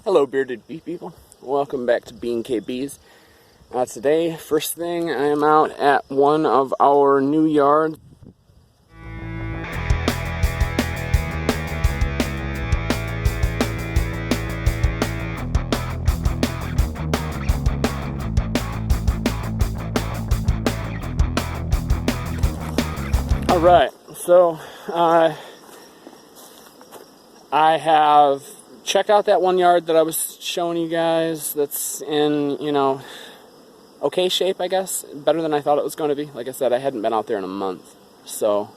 Hello bearded bee people, welcome back to BeeKBs. Today, first thing, I am out at one of our new yards. Alright, so I have checked out that one yard that I was showing you guys that's in, okay shape, I guess. Better than I thought it was going to be. Like I said, I hadn't been out there in a month. So,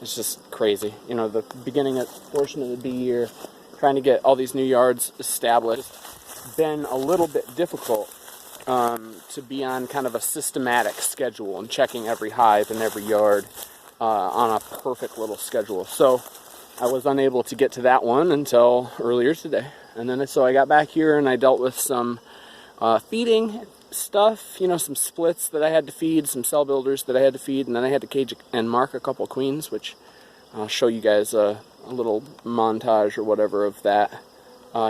it's just crazy. The beginning portion of the bee year, trying to get all these new yards established, been a little bit difficult to be on kind of a systematic schedule and checking every hive and every yard on a perfect little schedule. So, I was unable to get to that one until earlier today. And then so I got back here and I dealt with some feeding stuff, some splits that I had to feed, some cell builders that I had to feed, and then I had to cage and mark a couple queens, which I'll show you guys a little montage or whatever of that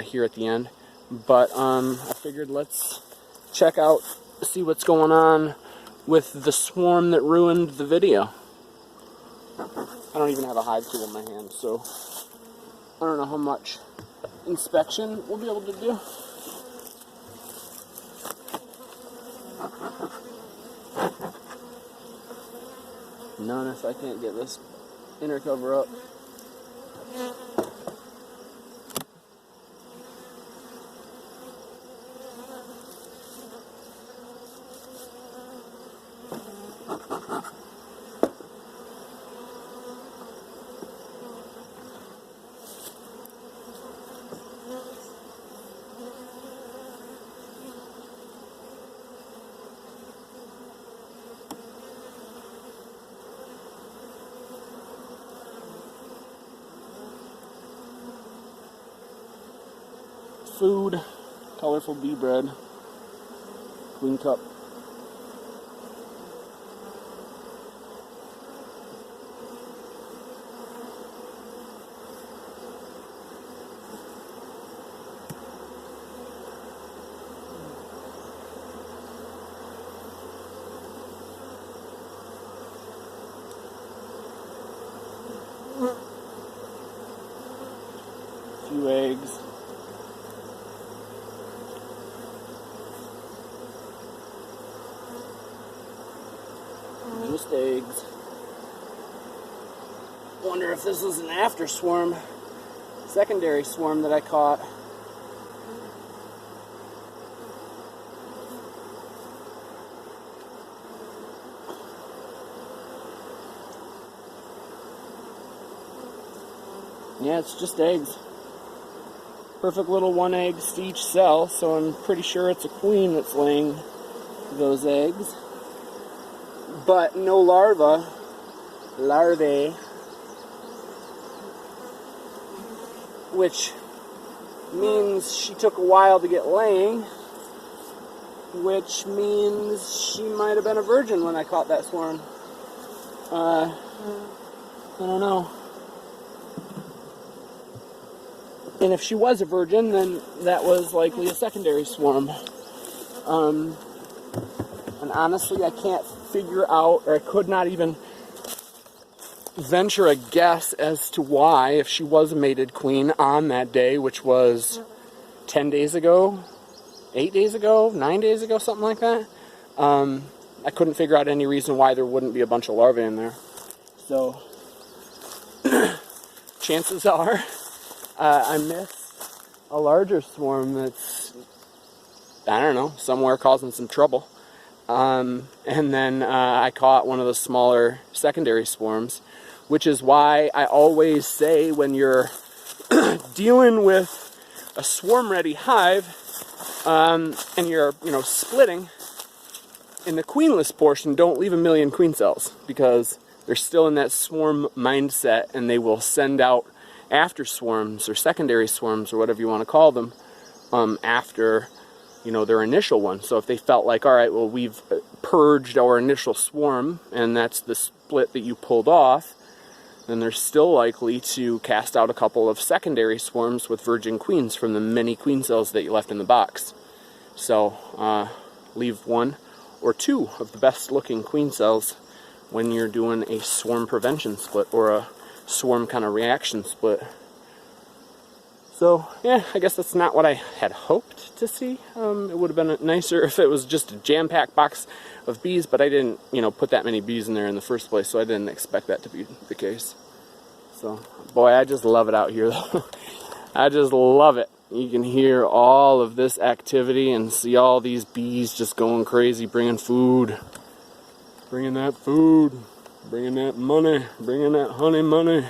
here at the end. But I figured let's check out, see what's going on with the swarm that ruined the video. I don't even have a hive tool in my hand, so I don't know how much inspection we'll be able to do. None if I can't get this inner cover up. Food, colorful bee bread, queen cup. A few eggs. Just eggs. Wonder if this is an after swarm, secondary swarm that I caught. Yeah, it's just eggs. Perfect little 1 eggs to each cell, so I'm pretty sure it's a queen that's laying those eggs. But no larvae, which means she took a while to get laying, which means she might have been a virgin when I caught that swarm. I don't know. And if she was a virgin, then that was likely a secondary swarm. And honestly, I can't figure out, or I could not even venture a guess as to why, if she was a mated queen on that day, which was 10 days ago, 8 days ago, 9 days ago, something like that. I couldn't figure out any reason why there wouldn't be a bunch of larvae in there. So, chances are, I missed a larger swarm that's, I don't know, somewhere causing some trouble. And then I caught one of the smaller secondary swarms, which is why I always say when you're dealing with a swarm-ready hive and you're, splitting, in the queenless portion, don't leave 1,000,000 queen cells because they're still in that swarm mindset and they will send out after swarms or secondary swarms or whatever you want to call them after their initial one. So if they felt like, all right, well, we've purged our initial swarm and that's the split that you pulled off, then they're still likely to cast out a couple of secondary swarms with virgin queens from the many queen cells that you left in the box. So leave 1 or 2 of the best looking queen cells when you're doing a swarm prevention split or a swarm kind of reaction split. So yeah, I guess that's not what I had hoped to see. It would have been nicer if it was just a jam-packed box of bees, but I didn't, put that many bees in there in the first place, so I didn't expect that to be the case. So, boy, I just love it out here, though. I just love it. You can hear all of this activity and see all these bees just going crazy, bringing food. Bringing that food, bringing that money, bringing that honey money.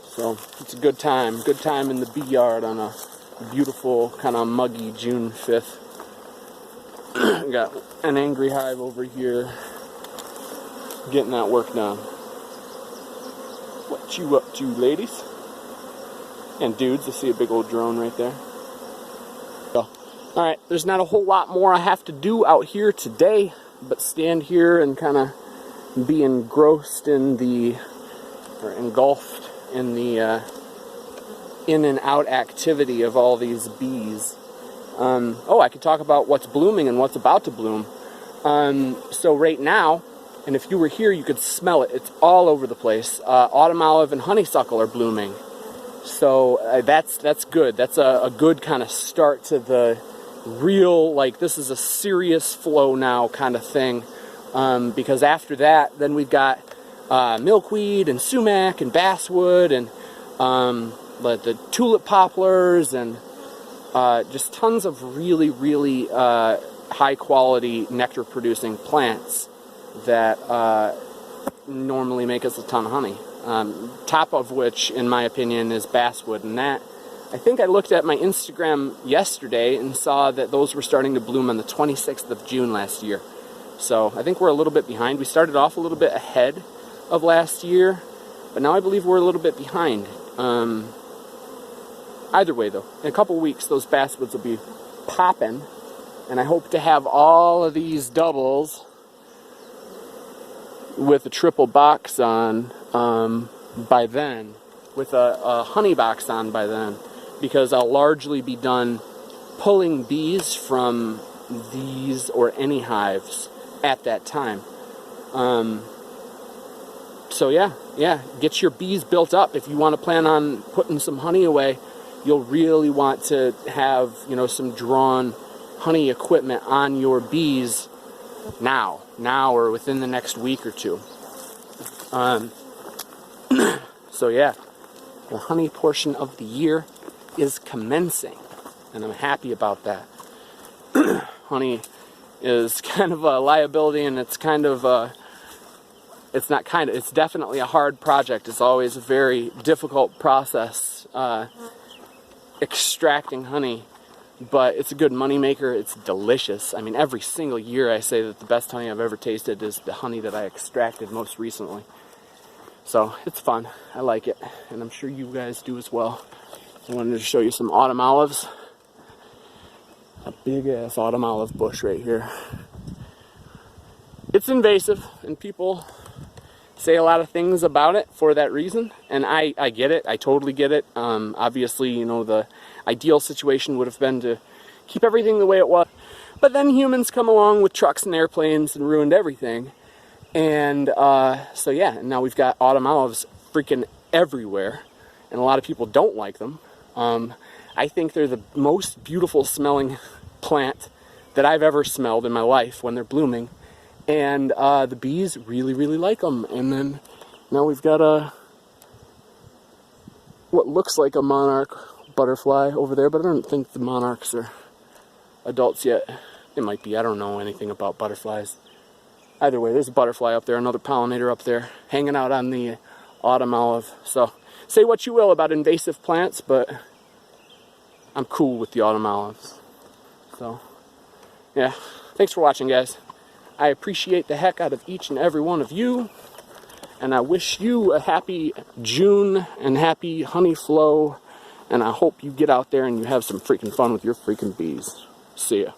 So it's a good time in the bee yard on a beautiful, kind of muggy June 5th. Got an angry hive over here, getting that work done. What you up to, ladies? And dudes, I see a big old drone right there. So, alright, there's not a whole lot more I have to do out here today, but stand here and kind of be engrossed in or engulfed in the in and out activity of all these bees. I could talk about what's blooming and what's about to bloom. So right now, and if you were here, you could smell it. It's all over the place. Autumn olive and honeysuckle are blooming. So that's good. That's a good kind of start to the real, this is a serious flow now kind of thing, because after that, then we've got milkweed and sumac and basswood and the tulip poplars and just tons of really, really high quality nectar producing plants that normally make us a ton of honey. Top of which, in my opinion, is basswood, and that, I think I looked at my Instagram yesterday and saw that those were starting to bloom on the 26th of June last year. So I think we're a little bit behind. We started off a little bit ahead of last year, but now I believe we're a little bit behind. Either way, though, in a couple weeks, those basswoods will be popping, and I hope to have all of these doubles with a triple box on by then, with a honey box on by then, because I'll largely be done pulling bees from these or any hives at that time. So yeah, get your bees built up. If you want to plan on putting some honey away, you'll really want to have, some drawn honey equipment on your bees now or within the next week or two. So yeah, the honey portion of the year is commencing, and I'm happy about that. Honey is kind of a liability, and it's it's definitely a hard project. It's always a very difficult process, extracting honey, but it's a good money maker. It's delicious. I mean, every single year I say that the best honey I've ever tasted is the honey that I extracted most recently. So it's fun. I like it, and I'm sure you guys do as well. I wanted to show you some autumn olives. A big ass autumn olive bush right here. It's invasive, and people say a lot of things about it for that reason, and I get it. I totally get it. Obviously, the ideal situation would have been to keep everything the way it was, but then humans come along with trucks and airplanes and ruined everything. And so yeah, now we've got autumn olives freaking everywhere, and a lot of people don't like them. I think they're the most beautiful smelling plant that I've ever smelled in my life when they're blooming, and the bees really, really like them. And then now we've got what looks like a monarch butterfly over there, but I don't think the monarchs are adults yet. It might be. I don't know anything about butterflies. Either way, there's a butterfly up there, another pollinator up there, hanging out on the autumn olive. So, say what you will about invasive plants, but I'm cool with the autumn olives. So, yeah. Thanks for watching, guys. I appreciate the heck out of each and every one of you, and I wish you a happy June and happy honey flow, and I hope you get out there and you have some freaking fun with your freaking bees. See ya.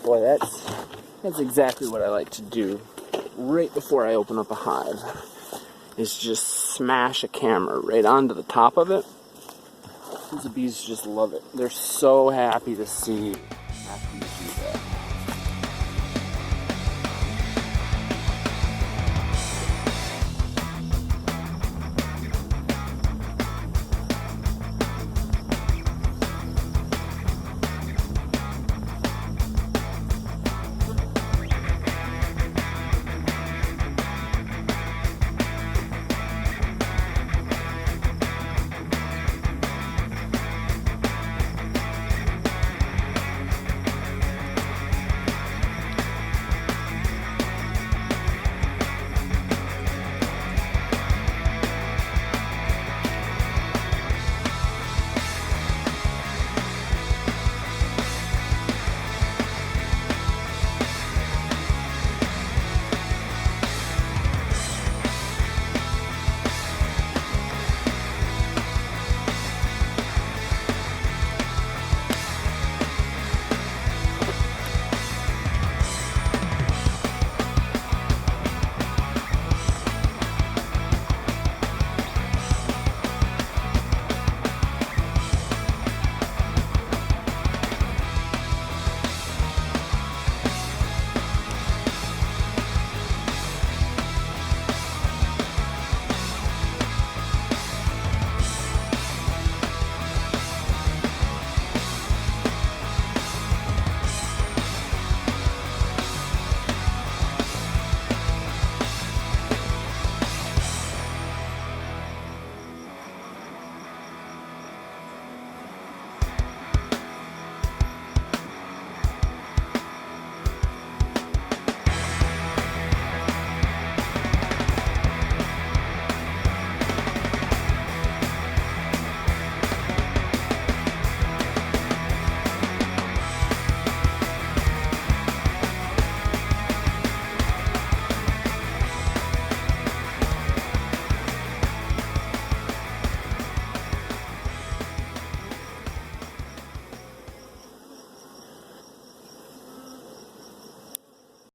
Boy, that's exactly what I like to do right before I open up a hive, is just smash a camera right onto the top of it. The bees just love it. They're so happy to see